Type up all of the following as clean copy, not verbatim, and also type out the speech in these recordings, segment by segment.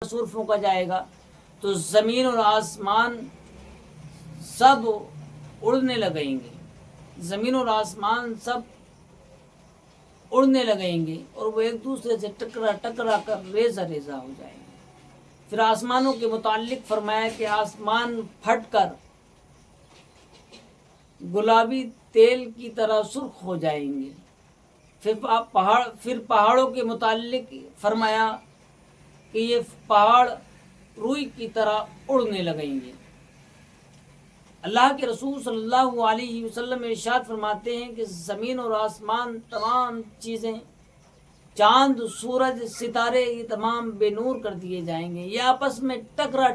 سور پھونکا جائے گا تو زمین اور آسمان سب اڑنے لگیں گے، زمین اور آسمان سب اڑنے لگیں گے اور وہ ایک دوسرے سے ٹکرا کر ریزہ ریزہ ہو جائیں گے۔ پھر آسمانوں کے متعلق فرمایا کہ آسمان پھٹ کر گلابی تیل کی طرح سرخ ہو جائیں گے۔ پھر پہاڑوں کے متعلق فرمایا کہ یہ پہاڑ روئی کی طرح اڑنے لگیں گے۔ اللہ کے رسول صلی اللہ علیہ وسلم ارشاد فرماتے ہیں کہ زمین اور آسمان تمام چیزیں، چاند، سورج، ستارے، یہ تمام بے نور کر دیے جائیں گے، یہ آپس میں ٹکرا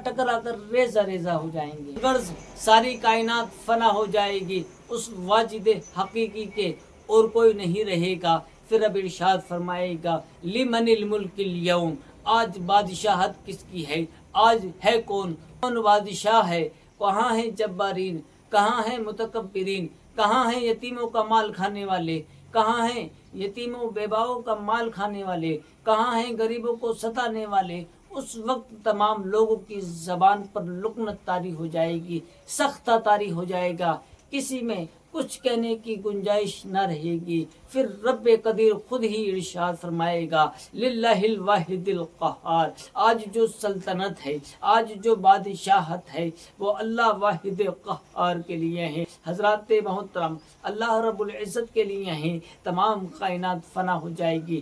کر ریزہ ریزہ ہو جائیں گے۔ غرض ساری کائنات فنا ہو جائے گی اس واجد حقیقی کے، اور کوئی نہیں رہے گا۔ پھر اب ارشاد فرمائے گا لمن الملک اليوم، آج بادشاہت کس کی ہے؟ آج ہے کون بادشاہ ہے؟ کہاں ہیں جبارین؟ کہاں ہیں متکبرین؟ کہاں ہیں یتیموں کا مال کھانے والے؟ کہاں ہیں یتیموں بیواؤں کا مال کھانے والے؟ کہاں ہیں غریبوں کو ستانے والے؟ اس وقت تمام لوگوں کی زبان پر لکنت طاری ہو جائے گی، سختہ طاری ہو جائے گا، کسی میں کچھ کہنے کی گنجائش نہ رہے گی۔ پھر رب قدیر خود ہی ارشاد فرمائے گا للہ الواحد القہار، آج جو سلطنت ہے، آج جو بادشاہت ہے، وہ اللہ واحد قہار کے لیے ہے۔ حضرات محترم، اللہ رب العزت کے لیے ہیں۔ تمام کائنات فنا ہو جائے گی،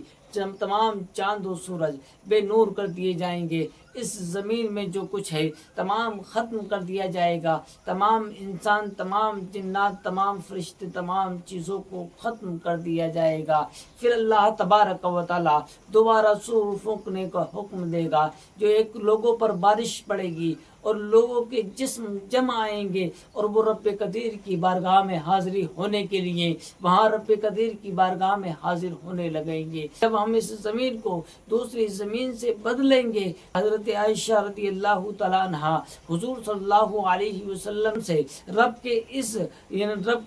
تمام چاند و سورج بے نور کر دیے جائیں گے، اس زمین میں جو کچھ ہے تمام ختم کر دیا جائے گا، تمام انسان، تمام جنات، تمام فرشتے، تمام چیزوں کو ختم کر دیا جائے گا۔ پھر اللہ تبارک و تعالی دوبارہ سور پھونکنے کا حکم دے گا، جو ایک لوگوں پر بارش پڑے گی اور لوگوں کے جسم جمع آئیں گے اور وہ رب قدیر کی بارگاہ میں حاضری ہونے کے لیے وہاں رب قدیر کی بارگاہ میں حاضر ہونے لگیں گے۔ جب ہم اس زمین کو دوسری زمین سے بدلیں گے، حضرت عائشہ رضی اللہ تعالیٰ عنہ حضور صلی اللہ علیہ وسلم سے رب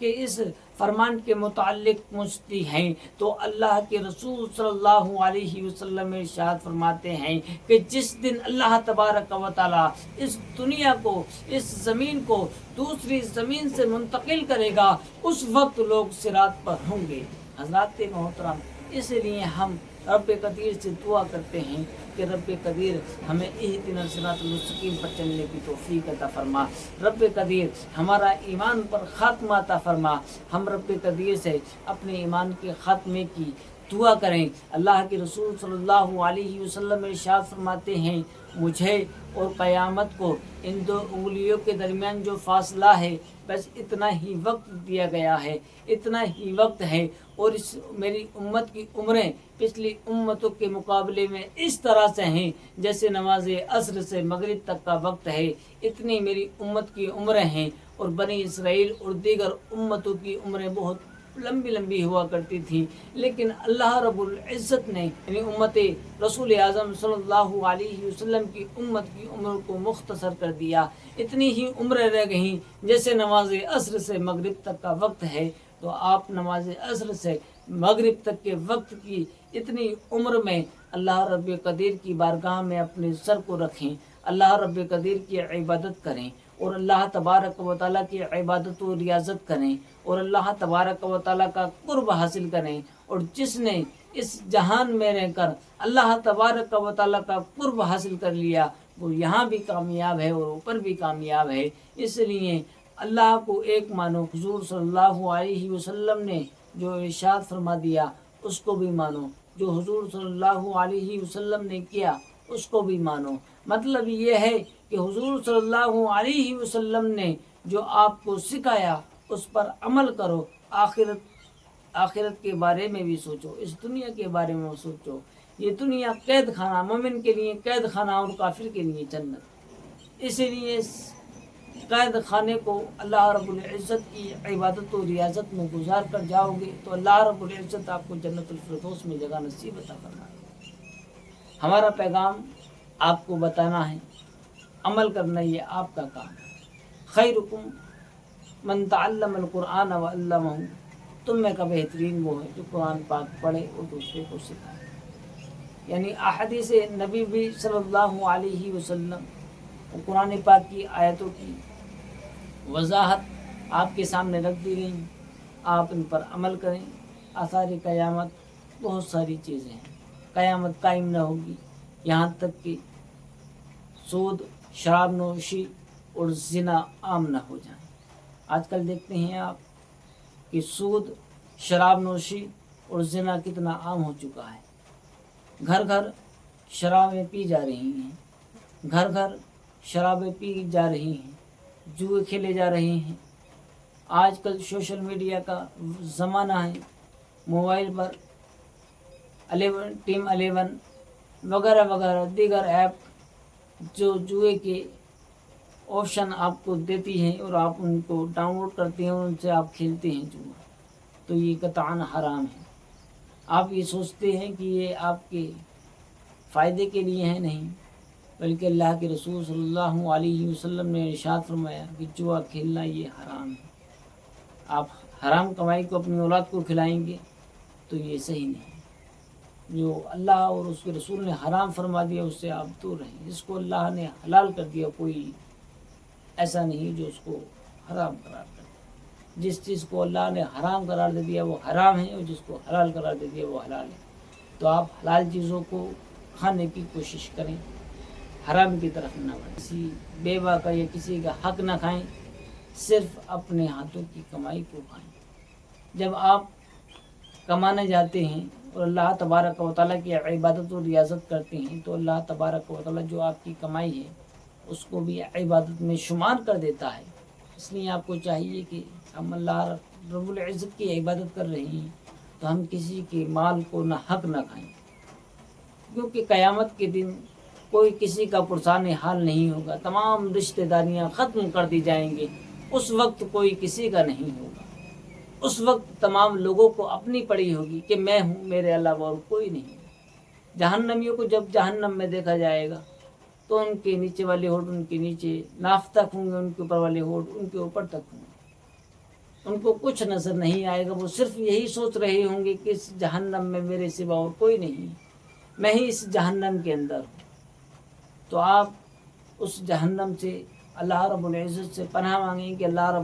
کے اس فرمان کے متعلق پوچھتی ہیں تو اللہ کے رسول صلی اللہ علیہ وسلم ارشاد فرماتے ہیں کہ جس دن اللہ تبارک و تعالی اس دنیا کو، اس زمین کو دوسری زمین سے منتقل کرے گا، اس وقت لوگ صراط پر ہوں گے۔ حضرات محترم، اس لیے ہم رب قدیر سے دعا کرتے ہیں کہ رب قدیر ہمیں اہدنا الصراط المستقیم پر چلنے کی توفیق عطا فرما۔ رب قدیر ہمارا ایمان پر خاتمہ عطا فرما۔ ہم رب قدیر سے اپنے ایمان کے خاتمے کی دعا کریں۔ اللہ کے رسول صلی اللہ علیہ وسلم ارشاد فرماتے ہیں مجھے اور قیامت کو ان دو انگلیوں کے درمیان جو فاصلہ ہے بس اتنا ہی وقت دیا گیا ہے، اتنا ہی وقت ہے، اور اس میری امت کی عمریں پچھلی امتوں کے مقابلے میں اس طرح سے ہیں جیسے نماز عصر سے مغرب تک کا وقت ہے، اتنی میری امت کی عمریں ہیں۔ اور بنی اسرائیل اور دیگر امتوں کی عمریں بہت لمبی ہوا کرتی تھی، لیکن اللہ رب العزت نے یعنی امت رسول اعظم صلی اللہ علیہ وسلم کی امت کی عمر کو مختصر کر دیا، اتنی ہی عمریں رہ گئیں جیسے نماز عصر سے مغرب تک کا وقت ہے۔ تو آپ نماز عصر سے مغرب تک کے وقت کی اتنی عمر میں اللہ رب قدیر کی بارگاہ میں اپنے سر کو رکھیں، اللہ رب قدیر کی عبادت کریں اور اللہ تبارک و تعالیٰ کی عبادت و ریاضت کریں اور اللہ تبارک و تعالیٰ کا قرب حاصل کریں۔ اور جس نے اس جہان میں رہ کر اللہ تبارک و تعالیٰ کا قرب حاصل کر لیا وہ یہاں بھی کامیاب ہے اور اوپر بھی کامیاب ہے۔ اس لیے اللہ کو ایک مانو، حضور صلی اللہ علیہ وسلم نے جو ارشاد فرما دیا اس کو بھی مانو، جو حضور صلی اللہ علیہ وسلم نے کیا اس کو بھی مانو۔ مطلب یہ ہے کہ حضور صلی اللہ علیہ وسلم نے جو آپ کو سکھایا اس پر عمل کرو، آخرت کے بارے میں بھی سوچو، اس دنیا کے بارے میں سوچو۔ یہ دنیا قید خانہ، مومن کے لیے قید خانہ اور کافر کے لیے جنت، اسی لیے اس قید خانے کو اللہ رب العزت کی عبادت و ریاضت میں گزار کر جاؤ گے تو اللہ رب العزت آپ کو جنت الفردوس میں جگہ نصیب عطا فرمائے۔ ہمارا پیغام آپ کو بتانا ہے، عمل کرنا یہ آپ کا کام ہے۔ خیرکم من تعلم القرآن وعلمہ، تم میں کا بہترین وہ ہے جو قرآن پاک پڑھے اور دوسرے کو سکھائے۔ یعنی احادیث نبی بھی صلی اللہ علیہ وسلم اور قرآن پاک کی آیتوں کی وضاحت آپ کے سامنے رکھ دی گئی، آپ ان پر عمل کریں۔ آثار قیامت بہت ساری چیزیں ہیں، قیامت قائم نہ ہوگی یہاں تک کہ سود، شراب نوشی اور زنا عام نہ ہو جائیں۔ آج کل دیکھتے ہیں آپ کہ سود، شراب نوشی اور زنا کتنا عام ہو چکا ہے۔ گھر گھر شرابیں پی جا رہی ہیں، گھر گھر شرابیں پی جا رہی ہیں، جوئے کھیلے جا رہے ہیں۔ آج کل سوشل میڈیا کا زمانہ ہے، موبائل پر ٹیم 11 وغیرہ وغیرہ دیگر ایپ جو جوئے کے آپشن آپ کو دیتی ہیں اور آپ ان کو ڈاؤن لوڈ کرتے ہیں اور ان سے آپ کھیلتے ہیں جوا، تو یہ قطعاً حرام ہے۔ آپ یہ سوچتے ہیں کہ یہ آپ کے فائدے کے لیے ہے، نہیں، بلکہ اللہ کے رسول صلی اللہ علیہ وسلم نے ارشاد فرمایا کہ جوا کھیلنا یہ حرام ہے۔ آپ حرام کمائی کو اپنی اولاد کو کھلائیں گے تو یہ صحیح نہیں۔ جو اللہ اور اس کے رسول نے حرام فرما دیا اس سے آپ دور رہیں۔ جس کو اللہ نے حلال کر دیا کوئی ایسا نہیں جو اس کو حرام قرار دے۔ جس چیز کو اللہ نے حرام قرار دے دیا وہ حرام ہے، اور جس کو حلال قرار دے دیا وہ حلال ہے۔ تو آپ حلال چیزوں کو کھانے کی کوشش کریں، حرام کی طرف نہ بڑھیں۔ کسی بیوہ کا یا کسی کا حق نہ کھائیں، صرف اپنے ہاتھوں کی کمائی کو کھائیں۔ جب آپ کمانے جاتے ہیں اور اللہ تبارک و تعالیٰ کی عبادت و ریاضت کرتے ہیں تو اللہ تبارک و تعالیٰ جو آپ کی کمائی ہے اس کو بھی عبادت میں شمار کر دیتا ہے۔ اس لیے آپ کو چاہیے کہ ہم اللہ رب العزت کی عبادت کر رہے ہیں تو ہم کسی کے مال کو نہ حق نہ کھائیں، کیونکہ قیامت کے دن کوئی کسی کا پرسان حال نہیں ہوگا، تمام رشتہ داریاں ختم کر دی جائیں گے۔ اس وقت کوئی کسی کا نہیں ہوگا۔ اس وقت تمام لوگوں کو اپنی پڑی ہوگی کہ میں ہوں، میرے علاوہ اور کوئی نہیں۔ جہنمیوں کو جب جہنم میں دیکھا جائے گا تو ان کے نیچے والے ہوٹ ان کے نیچے ناف تک ہوں گے، ان کے اوپر والے ہوٹ ان کے اوپر تک ہوں گے۔ ان کو کچھ نظر نہیں آئے گا، وہ صرف یہی سوچ رہے ہوں گے کہ اس جہنم میں میرے سوا اور کوئی نہیں، میں ہی اس جہنم کے اندر ہوں۔ تو آپ اس جہنم سے اللہ رب العزت سے پناہ مانگیں کہ اللہ رب